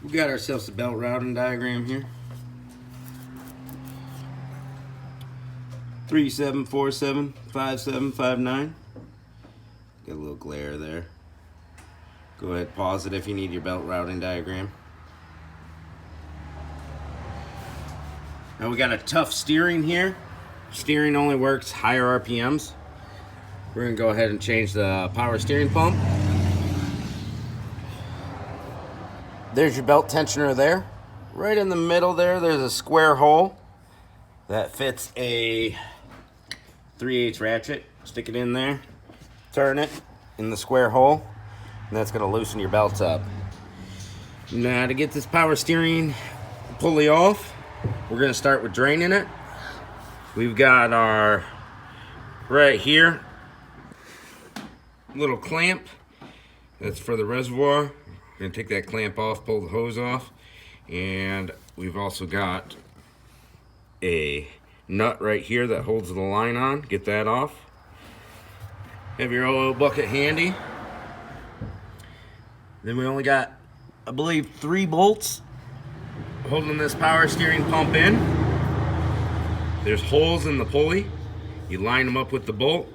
We got ourselves a belt routing diagram here. 37475759. Got a little glare there. Go ahead, pause it if you need your belt routing diagram. Now we got a tough steering here. Steering only works higher RPMs. We're gonna go ahead and change the power steering pump. There's your belt tensioner there. Right in the middle there, there's a square hole that fits a 3/8 ratchet. Stick it in there, turn it in the square hole, and that's gonna loosen your belts up. Now to get this power steering pulley off, we're gonna start with draining it. We've got our, right here, little clamp. That's for the reservoir. We're gonna take that clamp off, pull the hose off, and we've also got a nut right here that holds the line on. Get that off. Have your oil bucket handy. Then we only got, I believe, 3 bolts holding this power steering pump in. There's holes in the pulley. You line them up with the bolt,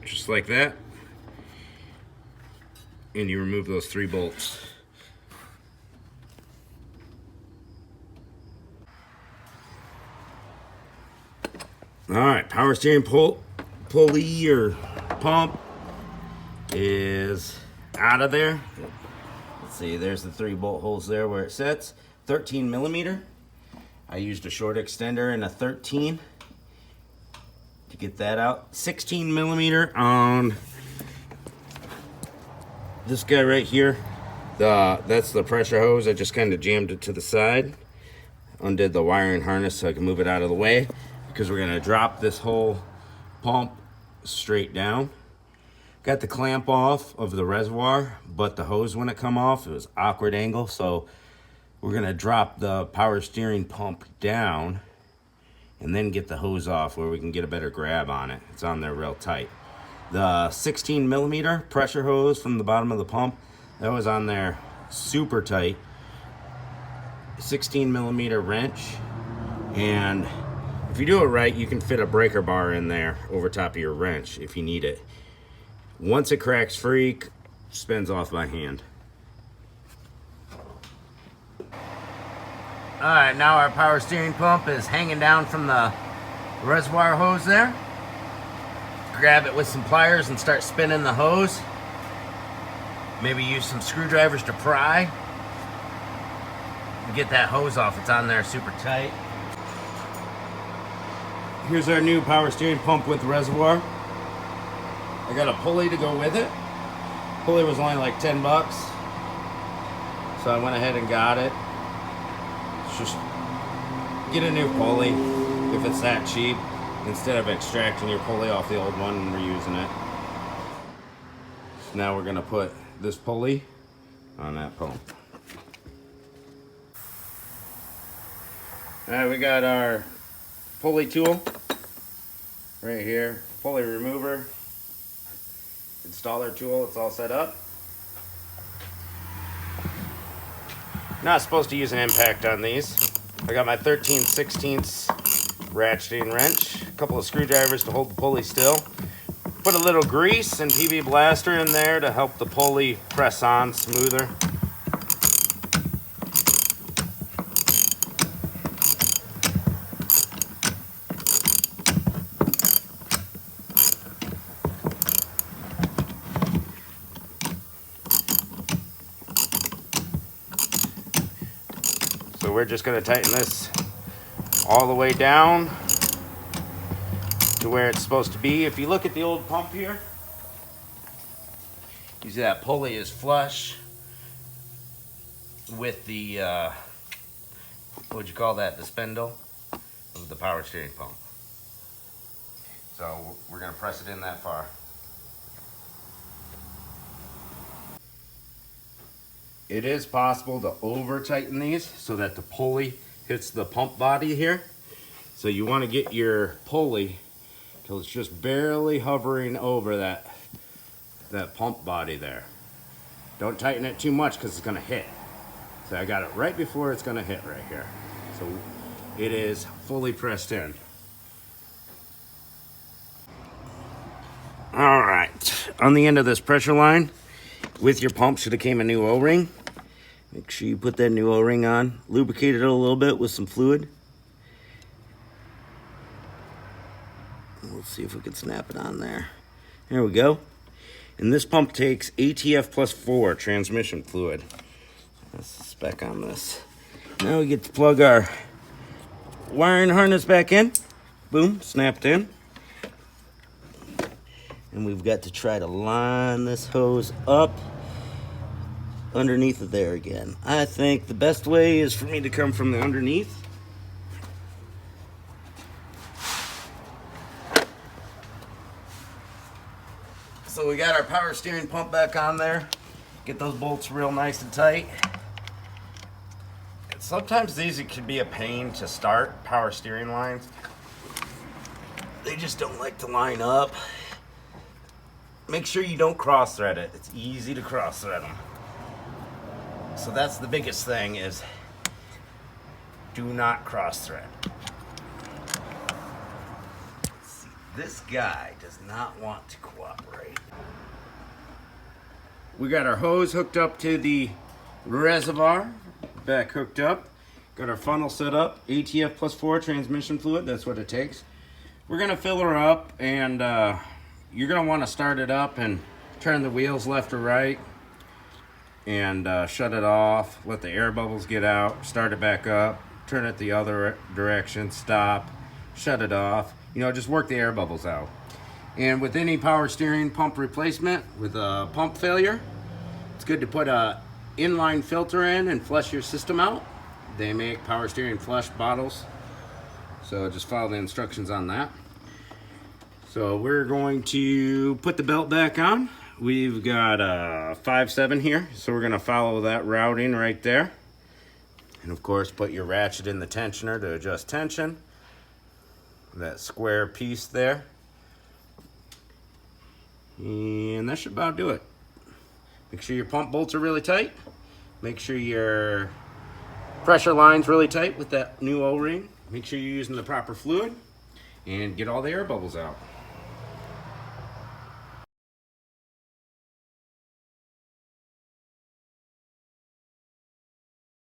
just like that, and you remove those 3 bolts. All right, power steering pulley or pump is out of there. Let's see, there's the 3 bolt holes there where it sits. 13 millimeter. I used a short extender and a 13 to get that out. 16 millimeter on this guy right here. That's the pressure hose. I just kind of jammed it to the side. Undid the wiring harness so I can move it out of the way, because we're gonna drop this whole pump straight down. Got the clamp off of the reservoir, but the hose wouldn't come off. It was awkward angle, so we're gonna drop the power steering pump down and then get the hose off where we can get a better grab on it. It's on there real tight. The 16 millimeter pressure hose from the bottom of the pump, that was on there super tight. 16 millimeter wrench, and if you do it right, you can fit a breaker bar in there over top of your wrench if you need it. Once it cracks free, spins off by hand. All right, now our power steering pump is hanging down from the reservoir hose there. Grab it with some pliers and start spinning the hose. Maybe use some screwdrivers to pry and get that hose off. It's on there super tight. Here's our new power steering pump with reservoir. I got a pulley to go with it. Pulley was only like 10 bucks, so I went ahead and got it. Just get a new pulley if it's that cheap, instead of extracting your pulley off the old one and reusing it. So now we're gonna put this pulley on that pump. All right, we got our pulley tool right here, pulley remover, installer tool. It's all set up. Not supposed to use an impact on these. I got my 13/16 ratcheting wrench, a couple of screwdrivers to hold the pulley still. Put a little grease and PB Blaster in there to help the pulley press on smoother. So we're just going to tighten this all the way down to where it's supposed to be. If you look at the old pump here, you see that pulley is flush with the, what would you call that, the spindle of the power steering pump. So we're going to press it in that far. It is possible to over tighten these so that the pulley hits the pump body here. So you want to get your pulley till it's just barely hovering over that pump body there. Don't tighten it too much because it's going to hit. So I got it right before it's gonna hit right here. So it is fully pressed in. All right, on the end of this pressure line, with your pump should have came a new O-ring. Make sure you put that new O-ring on. Lubricate it a little bit with some fluid. We'll see if we can snap it on there. There we go. And this pump takes ATF plus 4 transmission fluid. That's the spec on this. Now we get to plug our wiring harness back in. Boom, snapped in. And we've got to try to line this hose up underneath of there again. I think the best way is for me to come from the underneath. So we got our power steering pump back on there. Get those bolts real nice and tight. And sometimes these can be a pain to start, power steering lines. They just don't like to line up. Make sure you don't cross thread it. It's easy to cross thread them. So that's the biggest thing, is do not cross thread. See, this guy does not want to cooperate. We got our hose hooked up to the reservoir, back hooked up. Got our funnel set up, ATF plus 4 transmission fluid, that's what it takes. We're gonna fill her up, and you're gonna wanna start it up and turn the wheels left or right, and shut it off, let the air bubbles get out, start it back up, turn it the other direction, stop, shut it off. You know, just work the air bubbles out. And with any power steering pump replacement with a pump failure, it's good to put a inline filter in and flush your system out. They make power steering flush bottles, so just follow the instructions on that. So we're going to put the belt back on. We've got a 5/7 here, so we're gonna follow that routing right there. And of course, put your ratchet in the tensioner to adjust tension. That square piece there. And that should about do it. Make sure your pump bolts are really tight. Make sure your pressure line's really tight with that new O-ring. Make sure you're using the proper fluid, and get all the air bubbles out.